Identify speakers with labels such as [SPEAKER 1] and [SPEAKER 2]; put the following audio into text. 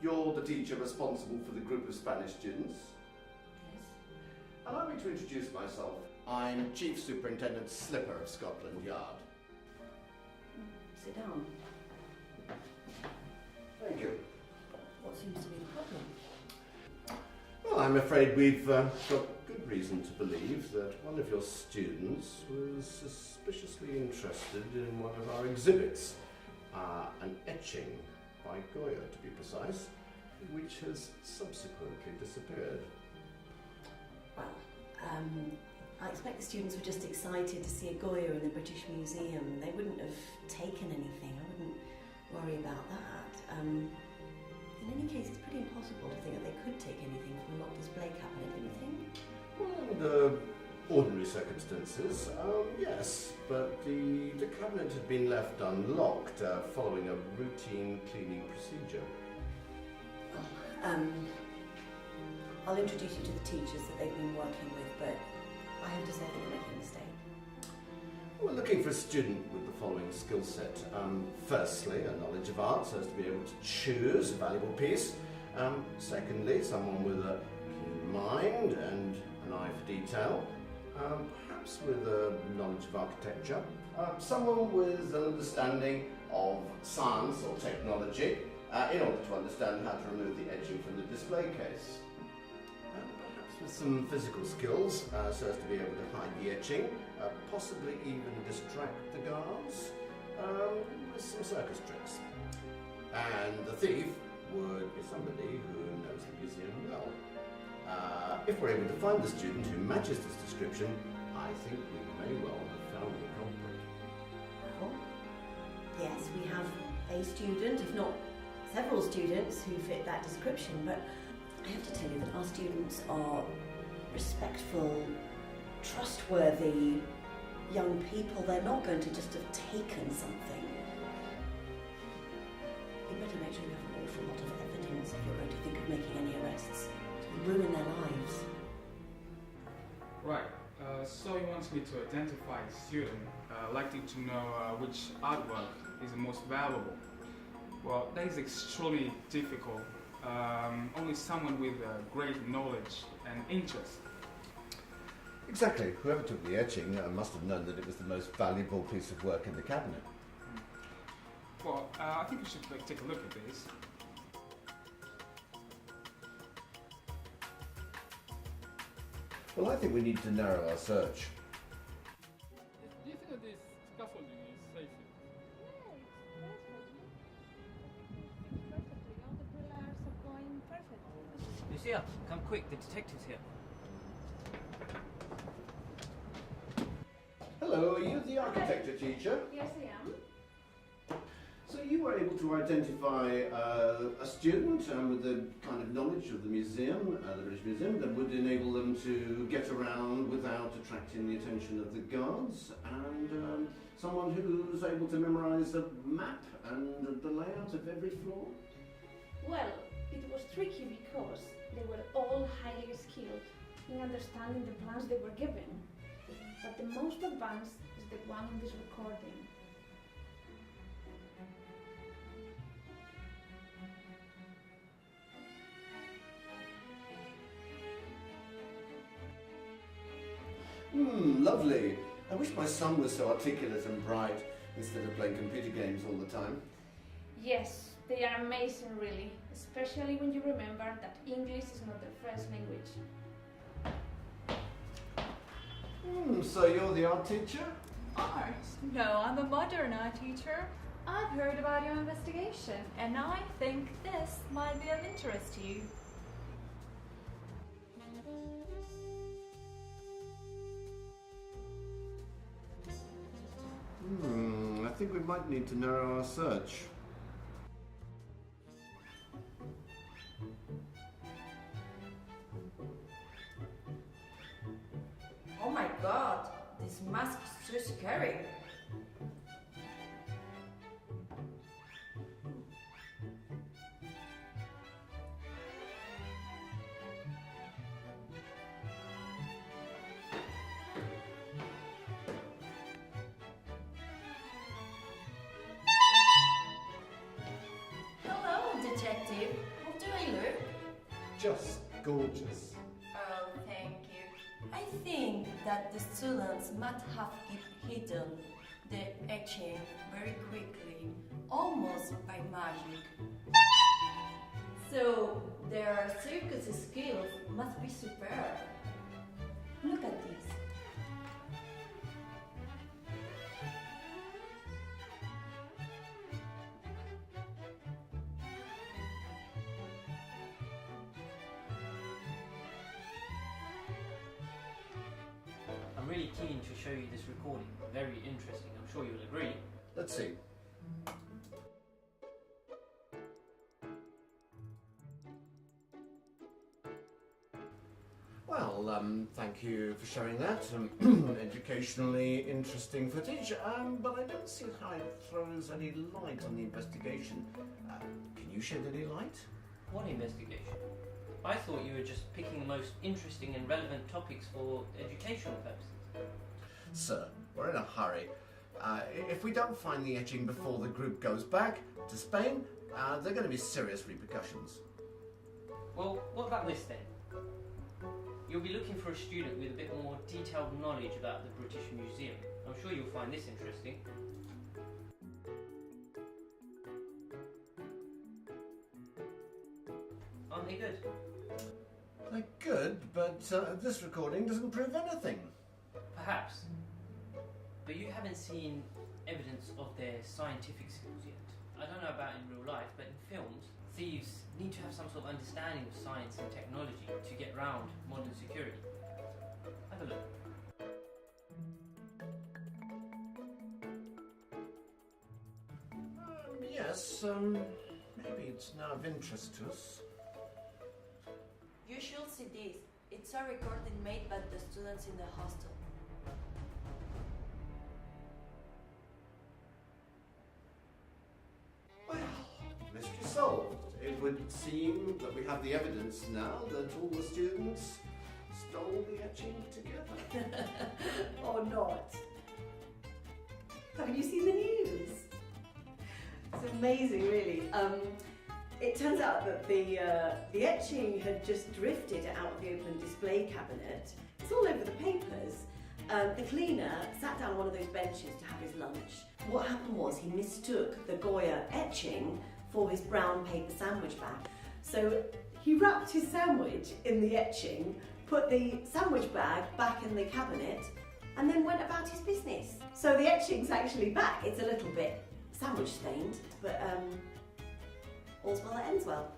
[SPEAKER 1] you're the teacher responsible for the group of Spanish students.
[SPEAKER 2] Yes.
[SPEAKER 1] Allow me to introduce myself. I'm Chief Superintendent Slipper of Scotland Yard.
[SPEAKER 2] Sit down.
[SPEAKER 1] Thank you.
[SPEAKER 2] What seems to be the problem?
[SPEAKER 1] Well, I'm afraid we've got good reason to believe that one of your students was suspiciously interested in one of our exhibits, an etching by Goya, to be precise, which has subsequently disappeared.
[SPEAKER 2] Well, I expect the students were just excited to see a Goya in the British Museum. They wouldn't have taken anything. I wouldn't worry about that. In any case, it's pretty impossible to think that they could take anything from a locked display cabinet, don't you think?
[SPEAKER 1] Well, under ordinary circumstances, yes, but the cabinet had been left unlocked following a routine cleaning procedure.
[SPEAKER 2] Well, I'll introduce you to the teachers that they've been working with, but I have to say that you're making a mistake.
[SPEAKER 1] We're looking for a student with the following skill set. Firstly, a knowledge of art so as to be able to choose a valuable piece. Secondly, someone with a keen mind and an eye for detail. Perhaps with a knowledge of architecture. Someone with an understanding of science or technology in order to understand how to remove the edging from the display case. Perhaps with some physical skills so as to be able to hide the etching, possibly even distract the guards with some circus tricks. And the thief would be somebody who knows the museum well. If we're able to find the student who matches this description, I think we may well have found the culprit.
[SPEAKER 2] Well, yes, we have a student, if not several students, who fit that description, but I have to tell you that our students are respectful, trustworthy young people. They're not going to just have taken something. You better make sure you have an awful lot of evidence if you're going to think of making any arrests. It will ruin their lives.
[SPEAKER 3] Right, so you want me to identify a student, likely to know which artwork is the most valuable. Well, that is extremely difficult. Only someone with great knowledge and interest.
[SPEAKER 1] Exactly. Whoever took the etching must have known that it was the most valuable piece of work in the cabinet.
[SPEAKER 3] Well, I think you should take a look at this.
[SPEAKER 1] Well, I think we need to narrow our search.
[SPEAKER 4] Do you think that this scaffolding is safe?
[SPEAKER 5] Yeah, it's perfectly. All the pillars are going perfectly.
[SPEAKER 6] Lucia, come quick, the detective's here.
[SPEAKER 1] Hello, are you the architecture teacher?
[SPEAKER 5] Yes, I am.
[SPEAKER 1] So you were able to identify a student with the kind of knowledge of the museum, the British Museum, that would enable them to get around without attracting the attention of the guards, and someone who's able to memorise a map and the layout of every floor?
[SPEAKER 5] Well, it was tricky because they were all highly skilled in understanding the plans they were given. But the most advanced is the one in this recording.
[SPEAKER 1] Lovely. I wish my son was so articulate and bright instead of playing computer games all the time.
[SPEAKER 5] Yes, they are amazing really, especially when you remember that English is not their first language.
[SPEAKER 1] So you're the art teacher?
[SPEAKER 7] Art? No, I'm a modern art teacher. I've heard about your investigation, and I think this might be of interest to you.
[SPEAKER 1] I think we might need to narrow our search.
[SPEAKER 2] Oh my god, this mask is so scary.
[SPEAKER 7] Hello, detective.
[SPEAKER 1] just gorgeous.
[SPEAKER 2] Oh, thank you. I think that the students must have hidden the etching very quickly, almost by magic. So their circus skills must be superb. Look at this.
[SPEAKER 6] I'm really keen to show you this recording. Very interesting, I'm sure you'll agree.
[SPEAKER 1] Let's see. Well, thank you for showing that. Educationally interesting footage, but I don't see how it throws any light on the investigation. Can you shed any light?
[SPEAKER 6] What investigation? I thought you were just picking the most interesting and relevant topics for educational purposes.
[SPEAKER 1] Sir, we're in a hurry. If we don't find the etching before the group goes back to Spain, there are going to be serious repercussions.
[SPEAKER 6] Well, what about this then? You'll be looking for a student with a bit more detailed knowledge about the British Museum. I'm sure you'll find this interesting. Aren't they good?
[SPEAKER 1] They're good, but this recording doesn't prove anything.
[SPEAKER 6] Perhaps. But you haven't seen evidence of their scientific skills yet. I don't know about in real life, but in films, thieves need to have some sort of understanding of science and technology to get round modern security. Have a look.
[SPEAKER 1] Yes, maybe it's now of interest to us.
[SPEAKER 2] You should see this. It's a recording made by the students in the hostel.
[SPEAKER 1] Well, mystery solved. It would seem that we have the evidence now that all the students stole the etching together.
[SPEAKER 2] Or not. Haven't you seen the news? It's amazing, really. It turns out that the etching had just drifted out of the open display cabinet. It's all over the papers. The cleaner sat down on one of those benches to have his lunch. What happened was he mistook the Goya etching for his brown paper sandwich bag. So he wrapped his sandwich in the etching, put the sandwich bag back in the cabinet, and then went about his business. So the etching's actually back. It's a little bit sandwich stained, but all's well that ends well.